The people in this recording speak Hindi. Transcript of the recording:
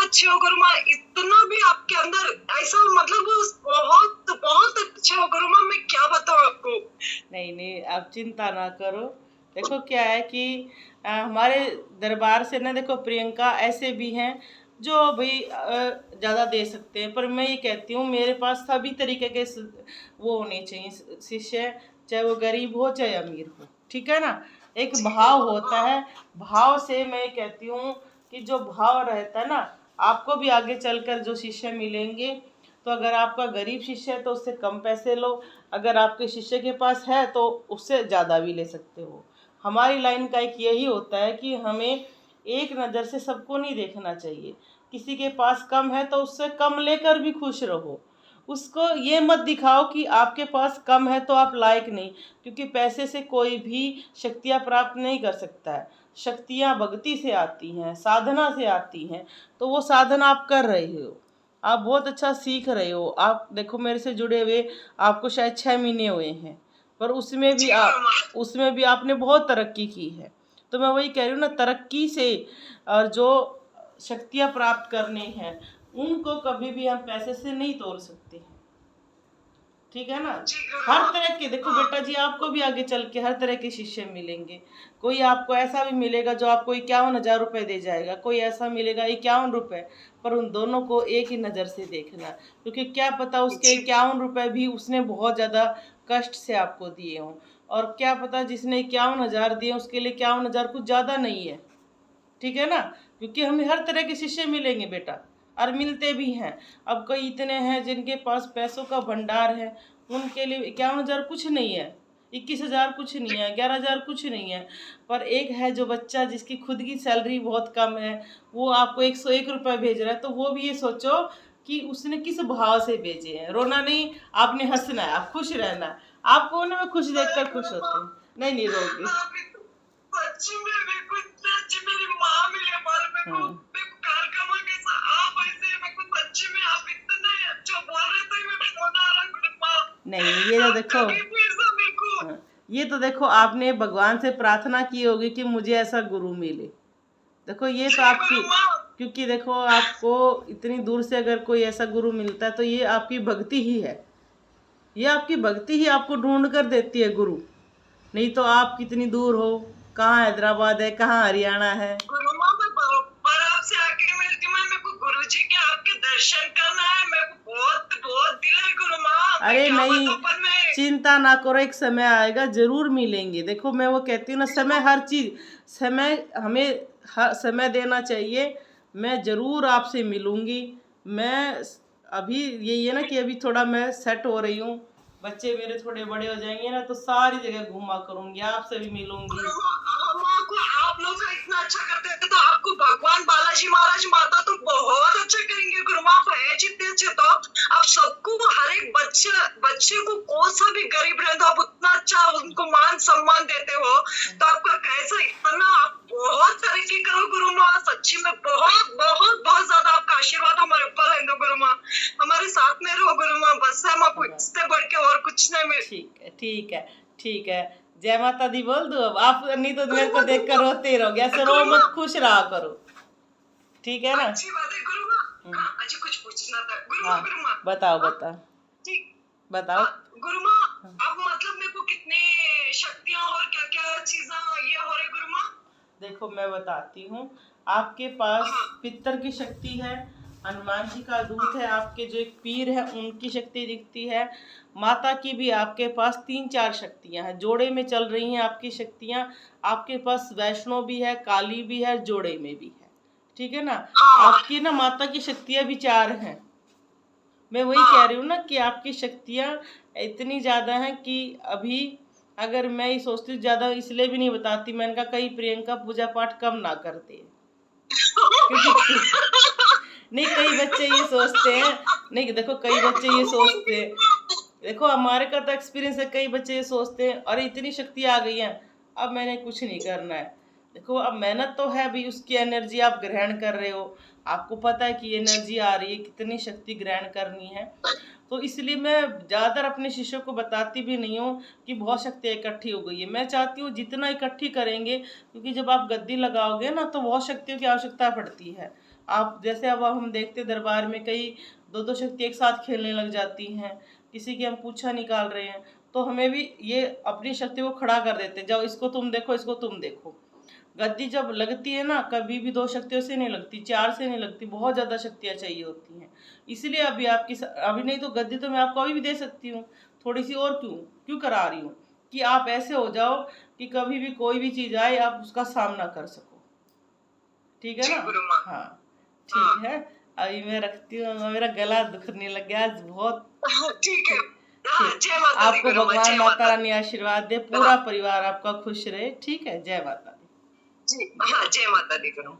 अच्छे हो गुरुमा, इतना भी आपके अंदर ऐसा मतलब बहुत बहुत अच्छे हो गुरुमा, मैं क्या बताऊं आपको। नहीं नहीं, आप चिंता ना करो। देखो क्या है कि हमारे दरबार से ना, देखो प्रियंका ऐसे भी हैं जो भाई ज़्यादा दे सकते हैं, पर मैं ये कहती हूँ मेरे पास सभी तरीके के वो होने चाहिए शिष्य, चाहे वो गरीब हो चाहे अमीर हो, ठीक है ना। एक जी भाव गुरुमा, होता हाँ है, भाव से मैं ये कहती हूँ कि जो भाव रहता है ना, आपको भी आगे चलकर जो शिष्य मिलेंगे, तो अगर आपका गरीब शिष्य है तो उससे कम पैसे लो, अगर आपके शिष्य के पास है तो उससे ज़्यादा भी ले सकते हो। हमारी लाइन का एक यही होता है कि हमें एक नज़र से सबको नहीं देखना चाहिए। किसी के पास कम है तो उससे कम लेकर भी खुश रहो। उसको ये मत दिखाओ कि आपके पास कम है तो आप लायक नहीं, क्योंकि पैसे से कोई भी शक्तियाँ प्राप्त नहीं कर सकता है। शक्तियाँ भक्ति से आती हैं, साधना से आती हैं। तो वो साधना आप कर रहे हो, आप बहुत अच्छा सीख रहे हो। आप देखो मेरे से जुड़े हुए आपको शायद 6 महीने हुए हैं, पर जी गुरुमा, उसमें भी आपने बहुत तरक्की की है। तो मैं वही कह रही हूँ ना, तरक्की से और जो शक्तियाँ प्राप्त करनी हैं उनको कभी भी हम पैसे से नहीं तोल सकते हैं, ठीक है ना। जी हर गुरुमा, तरह के, देखो हाँ बेटा जी, आपको भी आगे चल के हर तरह के शिष्य मिलेंगे। कोई आपको ऐसा भी मिलेगा जो आपको 51,000 रुपये दे जाएगा, कोई ऐसा मिलेगा 51 रुपये। पर उन दोनों को एक ही नज़र से देखना, क्योंकि क्या पता उसके जी 51 रुपये भी उसने बहुत ज़्यादा कष्ट से आपको दिए हों, और क्या पता जिसने 51,000 दिए उसके लिए 51,000 कुछ ज़्यादा नहीं है, ठीक है ना। क्योंकि हमें हर तरह के शिष्य मिलेंगे बेटा, और मिलते भी हैं। अब कई इतने हैं जिनके पास पैसों का भंडार है, उनके लिए 51,000 कुछ नहीं है, 21,000 कुछ नहीं है, 11,000 कुछ नहीं है। पर एक है जो बच्चा जिसकी खुद की सैलरी बहुत कम है, वो आपको 101 रुपये भेज रहा है, तो वो भी ये सोचो कि उसने किस भाव से भेजे हैं। रोना नहीं, आपने हंसना है, आप खुश रहना है। आपको ना मैं खुश अरे देखकर खुश गुरुमा, होती हूँ। नहीं नहीं रोगी। आप सच्ची में मेरे को इतने अच्छी मेरी माँ मिली है, पर हाँ मेरे को कारकमा कैसा आप ऐसे, मेरे को सच्ची में आप इतने अच्छा बोल रहे थे, मैं फोन आ रहा गुरुमा, नहीं नहीं, ये जो आप देखो, कभी भी ऐसा मेरे को। हाँ, ये तो देखो आपने भगवान से प्रार्थना की होगी कि मुझे ऐसा गुरु मिले। देखो ये तो जी आपकी, गुरुमा, क्योंकि देखो आपको इतनी दूर से अगर कोई ऐसा गुरु मिलता है तो ये आपकी भक्ति ही है। ये आपकी भक्ति ही आपको ढूंढ कर देती है गुरु। नहीं तो आप कितनी दूर हो, कहाँ हैदराबाद है, कहाँ हरियाणा है। गुरुमा मैं बराबर आपसे आके मिलती हूँ, मेरे को गुरुजी के आपके दर्शन करना है, मेरे को बहुत बहुत दिल है गुरुमा, मैं अरे क्या नहीं, बताऊँ, पर मैं। चिंता ना करो, एक समय आएगा जरूर मिलेंगे। देखो मैं वो कहती हूँ ना, समय हर चीज, समय हमें हर समय देना चाहिए। मैं जरूर आपसे मिलूंगी। मैं अभी यही है ना कि अभी थोड़ा मैं सेट हो रही हूँ, बच्चे मेरे थोड़े बड़े हो जाएंगे ना, तो सारी जगह घूमा करूंगी, आपसे भी मिलूंगी। गुरुमा, हम आपको, आप लोग इतना अच्छा करते हैं तो आपको भगवान बालाजी महाराज माता तो बहुत अच्छा करेंगे गुरुमा, आप है जितने अच्छे, तो आप सबको, हर एक बच्चे को कौन सा भी गरीब रहे तो आप उतना अच्छा उनको मान सम्मान देते हो, तो आपका कैसा इतना, आप बहुत तरक्की करो गुरुमा, सच्ची में बहुत बहुत बहुत ज्यादा आपका आशीर्वाद हमारे ऊपर है गुरुमा, हमारे साथ में रहो गुरुमा, बस हम आपको इससे बढ़ के और कुछ नहीं मिल। ठीक है ठीक है ठीक है। जय माता दी बोल दो अब आप, नहीं तो मेरे को गुरुमा देख कर रोते ही रहोगे। ऐसे रो गुरुमा, मत, खुश रहा करो, ठीक है ना। अच्छी बात है गुरुमा, हाँ अच्छा कुछ पूछना था गुरुमा, हाँ गुरुमा, बताओ हाँ बताओ ठीक, बताओ। हाँ गुरुमा, अब मतलब मेरे को कितने शक्तियाँ और क्या क्या चीजें ये हो रही गुरुमा। देखो मैं बताती हूँ, आपके पास हाँ पितर की शक्ति है, हनुमान जी का दूत हाँ है, आपके जो एक पीर है उनकी शक्ति दिखती है। माता की भी आपके पास 3-4 शक्तियाँ हैं, जोड़े में चल रही हैं आपकी शक्तियाँ। आपके पास वैष्णो भी है, काली भी है, जोड़े में भी है, ठीक है ना। हाँ आपकी ना माता की शक्तियाँ भी 4 हैं। मैं वही कह हाँ रही हूँ ना कि आपकी शक्तियाँ इतनी ज़्यादा हैं कि अभी अगर मैं ये सोचती हूँ, ज़्यादा इसलिए भी नहीं बताती, मैंने कहा कहीं प्रियंका पूजा पाठ कम ना करते, क्योंकि नहीं, कई बच्चे ये सोचते हैं, नहीं देखो कई बच्चे ये सोचते हैं, देखो हमारे का तो एक्सपीरियंस है, कई बच्चे ये सोचते हैं अरे इतनी शक्ति आ गई है, अब मैंने कुछ नहीं करना है। देखो अब मेहनत तो है भी, उसकी एनर्जी आप ग्रहण कर रहे हो, आपको पता है कि एनर्जी आ रही है, कितनी शक्ति ग्रहण करनी है। तो इसलिए मैं ज़्यादातर अपने शिष्यों को बताती भी नहीं हूँ कि बहुत शक्तियाँ इकट्ठी हो गई है। मैं चाहती हूँ जितना इकट्ठी करेंगे, क्योंकि जब आप गद्दी लगाओगे ना तो बहुत शक्तियों की आवश्यकता पड़ती है। आप जैसे अब हम देखते दरबार में कई दो दो शक्ति एक साथ खेलने लग जाती हैं, किसी की हम पूछा निकाल रहे हैं, तो हमें भी ये अपनी शक्ति को खड़ा कर देते हैं, जाओ इसको तुम देखो, इसको तुम देखो। गद्दी जब लगती है ना, कभी भी दो शक्तियों से नहीं लगती, चार से नहीं लगती, बहुत ज़्यादा शक्तियाँ चाहिए होती हैं। इसलिए अभी आपकी अभी नहीं तो गद्दी तो मैं आपको अभी भी दे सकती हूँ, थोड़ी सी और क्यों क्यों करा रही हूँ कि आप ऐसे हो जाओ कि कभी भी कोई भी चीज़ आए आप उसका सामना कर सको। ठीक है जी ना? गुरु माँ। हाँ, हाँ ठीक है। अभी मैं रखती हूँ, मेरा गला दुखने लग गया आज बहुत। ठीक है। हाँ, ठीक, जय माता दी आपको गुरु माँ, भगवान जय माता माता दी। रानी आशीर्वाद दे, पूरा हाँ परिवार आपका खुश रहे। ठीक है, जय माता दी। जी, हाँ, जय माता दी गुरु।